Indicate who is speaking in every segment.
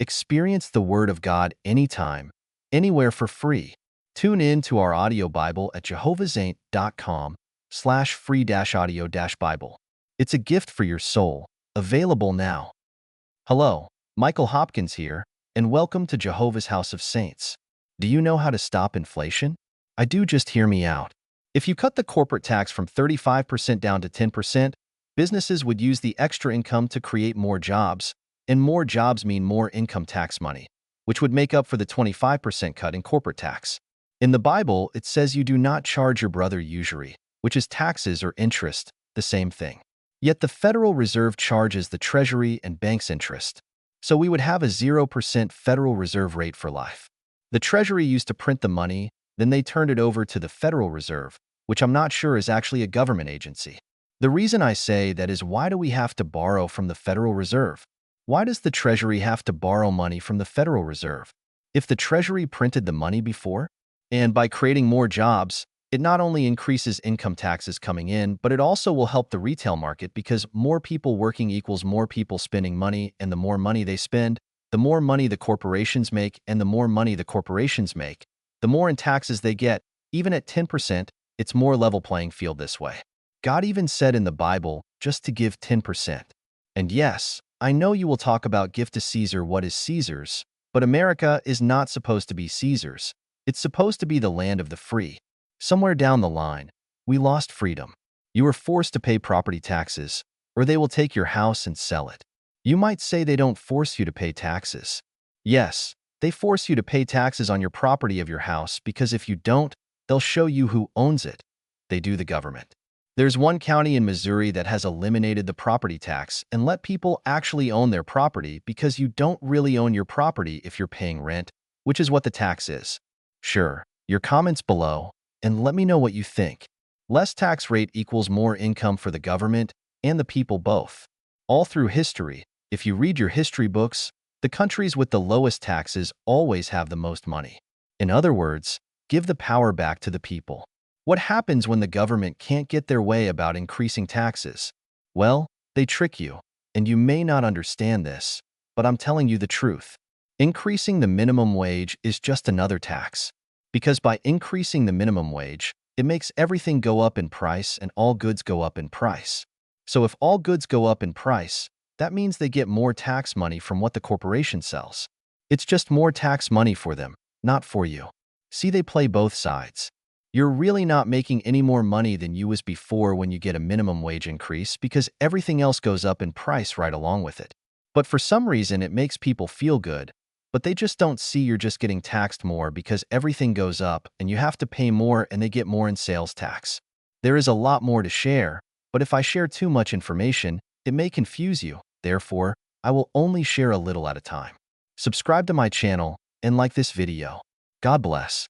Speaker 1: Experience the Word of God anytime, anywhere for free. Tune in to our audio Bible at jehovahsaint.com/free-audio-Bible. It's a gift for your soul, available now. Hello, Michael Hopkins here, and welcome to Jehovah's House of Saints. Do you know how to stop inflation? I do. Just hear me out. If you cut the corporate tax from 35% down to 10%, businesses would use the extra income to create more jobs, and more jobs mean more income tax money, which would make up for the 25% cut in corporate tax. In the Bible, it says you do not charge your brother usury, which is taxes or interest, the same thing. Yet the Federal Reserve charges the Treasury and banks interest. So we would have a 0% Federal Reserve rate for life. The Treasury used to print the money, then they turned it over to the Federal Reserve, which I'm not sure is actually a government agency. The reason I say that is, why do we have to borrow from the Federal Reserve? Why does the Treasury have to borrow money from the Federal Reserve? If the Treasury printed the money before, and by creating more jobs, it not only increases income taxes coming in, but it also will help the retail market, because more people working equals more people spending money, and the more money they spend, the more money the corporations make, and the more money the corporations make, the more in taxes they get. Even at 10%, it's more level playing field this way. God even said in the Bible just to give 10%. And yes, I know you will talk about give to Caesar what is Caesar's, but America is not supposed to be Caesar's. It's supposed to be the land of the free. Somewhere down the line, we lost freedom. You were forced to pay property taxes, or they will take your house and sell it. You might say they don't force you to pay taxes. Yes, they force you to pay taxes on your property of your house, because if you don't, they'll show you who owns it. They do, the government. There's one county in Missouri that has eliminated the property tax and let people actually own their property, because you don't really own your property if you're paying rent, which is what the tax is. Sure, your comments below, and let me know what you think. Less tax rate equals more income for the government and the people both. All through history, if you read your history books, the countries with the lowest taxes always have the most money. In other words, give the power back to the people. What happens when the government can't get their way about increasing taxes? Well, they trick you, and you may not understand this, but I'm telling you the truth. Increasing the minimum wage is just another tax. Because by increasing the minimum wage, it makes everything go up in price, and all goods go up in price. So if all goods go up in price, that means they get more tax money from what the corporation sells. It's just more tax money for them, not for you. See, they play both sides. You're really not making any more money than you was before when you get a minimum wage increase, because everything else goes up in price right along with it. But for some reason, it makes people feel good, but they just don't see you're just getting taxed more because everything goes up and you have to pay more, and they get more in sales tax. There is a lot more to share, but if I share too much information, it may confuse you. Therefore, I will only share a little at a time. Subscribe to my channel and like this video. God bless.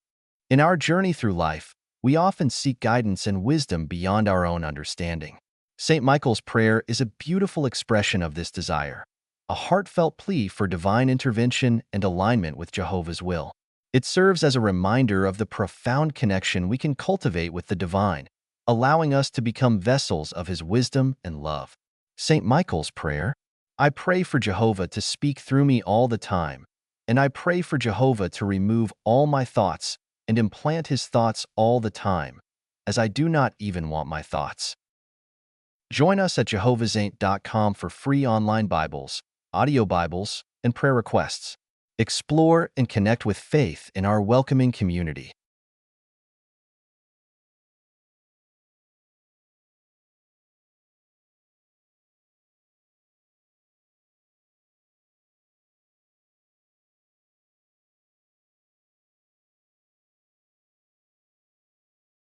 Speaker 1: In our journey through life, we often seek guidance and wisdom beyond our own understanding. St. Michael's prayer is a beautiful expression of this desire, a heartfelt plea for divine intervention and alignment with Jehovah's will. It serves as a reminder of the profound connection we can cultivate with the divine, allowing us to become vessels of his wisdom and love. St. Michael's prayer: I pray for Jehovah to speak through me all the time, and I pray for Jehovah to remove all my thoughts and implant his thoughts all the time, as I do not even want my thoughts. Join us at jehovahsaint.com for free online Bibles, audio Bibles, and prayer requests. Explore and connect with faith in our welcoming community.